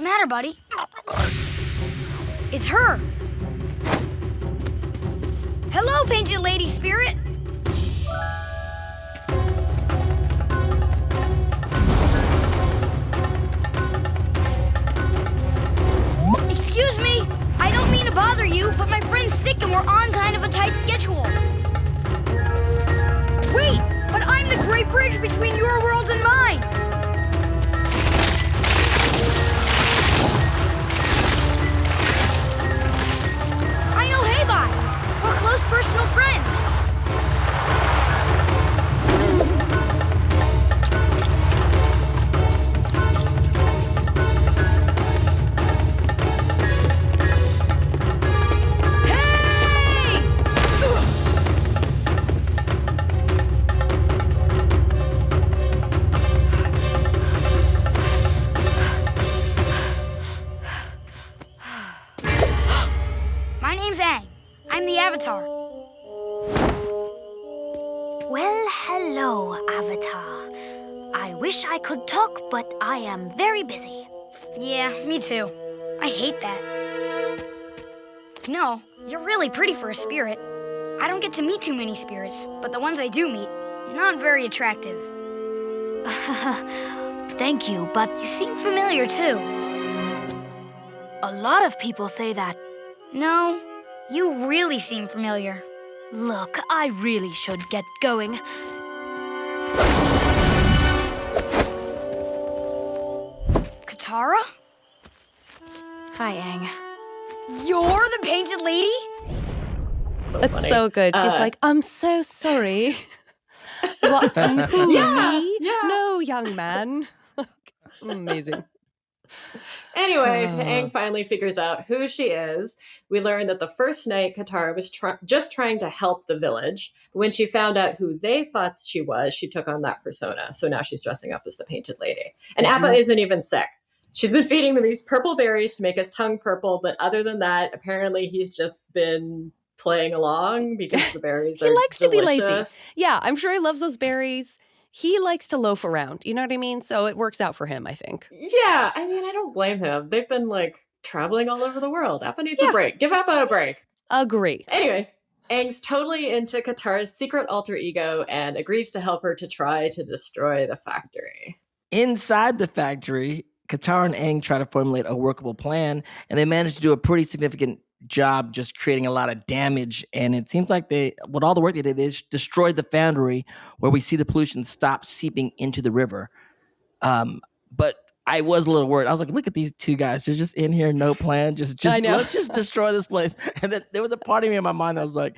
the matter, buddy? It's her. Hello, Painted Lady Spirit. Excuse me. I don't mean to bother you, but my friend's sick and we're on kind of a tight schedule. Wait, but I'm the great bridge between your world and mine. I know Hey-Bye. We're close personal friends. My name's Aang. I'm the Avatar. Well, hello, Avatar. I wish I could talk, but I am very busy. Yeah, me too. I hate that. No, you're really pretty for a spirit. I don't get to meet too many spirits, but the ones I do meet, not very attractive. Thank you, but You seem familiar too. a lot of people say that. No, you really seem familiar. Look, I really should get going. Katara? Hi, Aang. You're the Painted Lady? It's funny. so good. She's like, I'm so sorry. What? Who, me? Yeah. No, young man. It's amazing. Anyway, Aang finally figures out who she is. We learn that the first night Katara was just trying to help the village. When she found out who they thought she was, she took on that persona. So now she's dressing up as the Painted Lady. And Appa isn't even sick. She's been feeding him these purple berries to make his tongue purple, but other than that, apparently he's just been playing along because the berries are He likes to be delicious. lazy. Yeah, I'm sure he loves those berries. He likes to loaf around. You know what I mean? So it works out for him, I think. Yeah, I mean, I don't blame him. They've been like traveling all over the world. Appa needs a Yeah. break. Give Appa a break. Agree. Anyway, Aang's totally into Katara's secret alter ego and agrees to help her to try to destroy the factory. Inside the factory, Katara and Aang try to formulate a workable plan, and they manage to do a pretty significant job just creating a lot of damage. And it seems like with all the work they did, they just destroyed the foundry where we see the pollution stop seeping into the river. But I was a little worried. I was like, look at these two guys. They're just in here, no plan. Just I know. let's just destroy this place. And then there was a part of me in my mind that was like,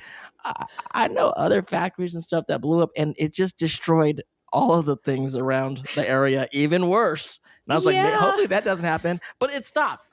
I know other factories and stuff that blew up, and it just destroyed all of the things around the area even worse. And I was like, Yeah. hopefully that doesn't happen. But it stopped.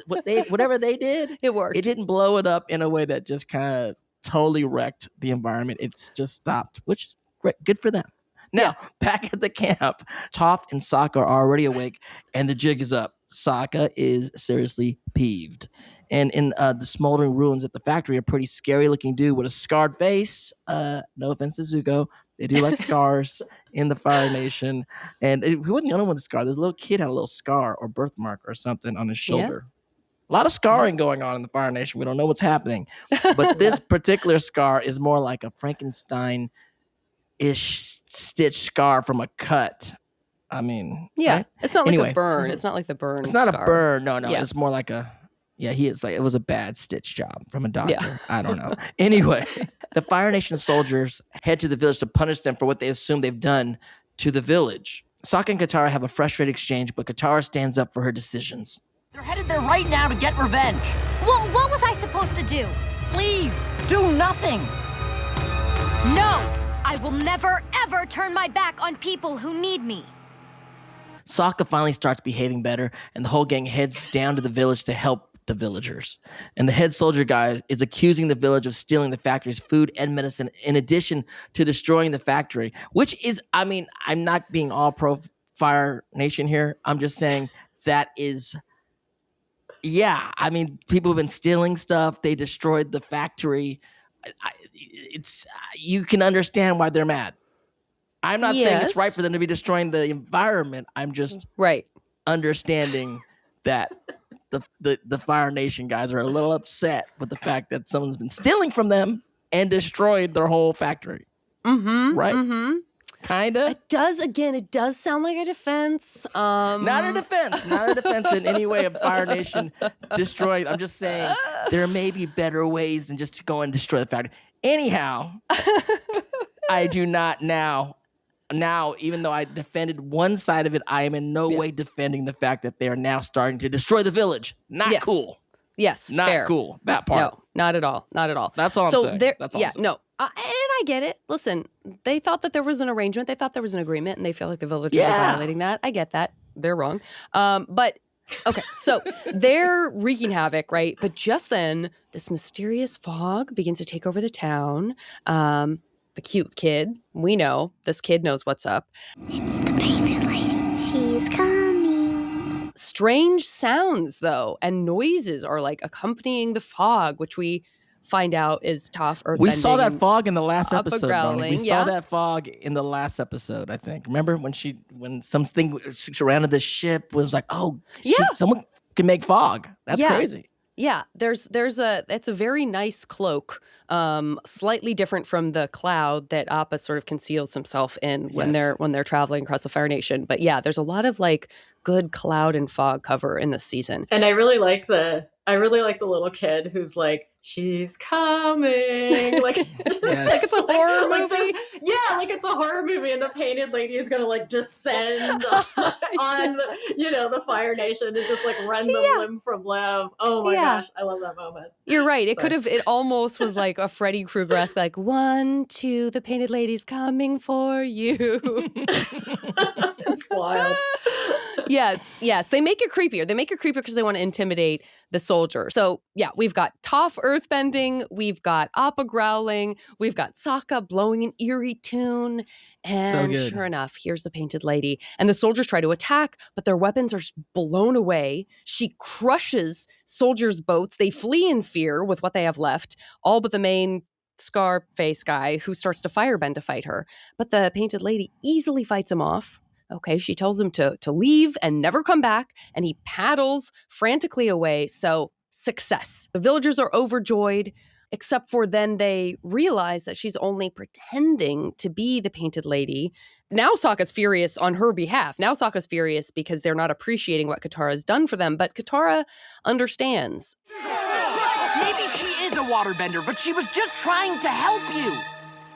Whatever they did, It worked. it didn't blow it up in a way that just kind of totally wrecked the environment. It's just stopped, which is great. Good for them. Now, back at the camp, Toph and Sokka are already awake, and the jig is up. Sokka is seriously peeved. And in the smoldering ruins at the factory, a pretty scary-looking dude with a scarred face. No offense to Zuko. They do like scars in the Fire Nation. And he wasn't the only one with a scar. This little kid had a little scar or birthmark or something on his shoulder. A lot of scarring going on in the Fire Nation. We don't know what's happening. But this particular scar is more like a Frankenstein-ish stitch scar from a cut. I mean, Yeah. right? It's not like Anyway. a burn. It's not like the burn. It's not scar. a burn. No. Yeah. It's more like it was a bad stitch job from a doctor. Yeah. I don't know. Anyway, the Fire Nation soldiers head to the village to punish them for what they assume they've done to the village. Sokka and Katara have a frustrated exchange, but Katara stands up for her decisions. They're headed there right now to get revenge. Well, what was I supposed to do? Leave. Do nothing. No! I will never, ever turn my back on people who need me. Sokka finally starts behaving better, and the whole gang heads down to the village to help the villagers. And the head soldier guy is accusing the village of stealing the factory's food and medicine in addition to destroying the factory, which is, I mean, I'm not being all pro Fire Nation here. I'm just saying that is, yeah, I mean, people have been stealing stuff. They destroyed the factory. You can understand why they're mad. I'm not saying it's Yes. right for them to be destroying the environment. I'm just Right. understanding that the Fire Nation guys are a little upset with the fact that someone's been stealing from them and destroyed their whole factory. Mm-hmm. Right? Mm-hmm. Kinda. It does sound like a defense. Not a defense in any way of Fire Nation destroyed. I'm just saying there may be better ways than just to go and destroy the factory. Anyhow, I do not now, even though I defended one side of it, I am in no way defending the fact that they are now starting to destroy the village. Not cool. Yes, not fair. cool. That part. No, not at all. Not at all. That's all I'm saying. That's all I'm saying. No. And I get it. Listen, they thought that there was an arrangement. They thought there was an agreement, and they feel like the villagers are violating that. I get that. They're wrong. But, okay, so they're wreaking havoc, right? But just then, this mysterious fog begins to take over the town. The cute kid, we know, this kid knows what's up. It's the painted lady. She's coming. Strange sounds, though, and noises are like accompanying the fog, which we find out is Toph earthbending. We saw that fog in the last up a episode, growling, Barney. We saw that fog in the last episode, I think. Remember when something surrounded the ship was like, oh, shit, someone can make fog. That's crazy. Yeah, it's a very nice cloak, slightly different from the cloud that Appa sort of conceals himself in when they're traveling across the Fire Nation. But yeah, there's a lot of like good cloud and fog cover in this season. And I really like the little kid who's like, she's coming. Like, like it's a horror movie. Like it's a horror movie, and the painted lady is gonna like descend on the Fire Nation and just like rend them limb from limb. Oh my gosh, I love that moment. You're right. It almost was like a Freddy Krueger-esque, like 1, 2, the painted lady's coming for you. It's wild. Yes. They make it creepier. They make it creepier because they want to intimidate the soldier. So yeah, we've got Toph earthbending, we've got Appa growling, we've got Sokka blowing an eerie tune, and sure enough, here's the painted lady. And the soldiers try to attack, but their weapons are blown away. She crushes soldiers' boats. They flee in fear with what they have left, all but the main scar face guy who starts to firebend to fight her. But the painted lady easily fights him off. Okay, she tells him to leave and never come back, and he paddles frantically away. So, success. The villagers are overjoyed, except for then they realize that she's only pretending to be the painted lady. Now Sokka's furious on her behalf. Now Sokka's furious because they're not appreciating what Katara's done for them, but Katara understands. Maybe she is a waterbender, but she was just trying to help you.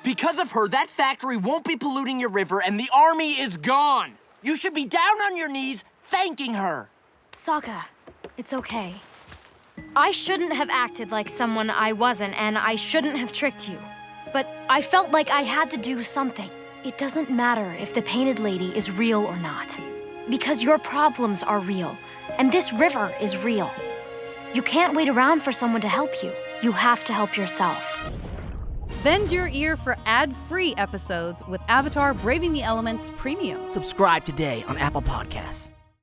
Because of her, that factory won't be polluting your river, and the army is gone. You should be down on your knees thanking her. Sokka, it's okay. I shouldn't have acted like someone I wasn't, and I shouldn't have tricked you. But I felt like I had to do something. It doesn't matter if the painted lady is real or not. Because your problems are real, and this river is real. You can't wait around for someone to help you. You have to help yourself. Bend your ear for ad-free episodes with Avatar Braving the Elements Premium. Subscribe today on Apple Podcasts.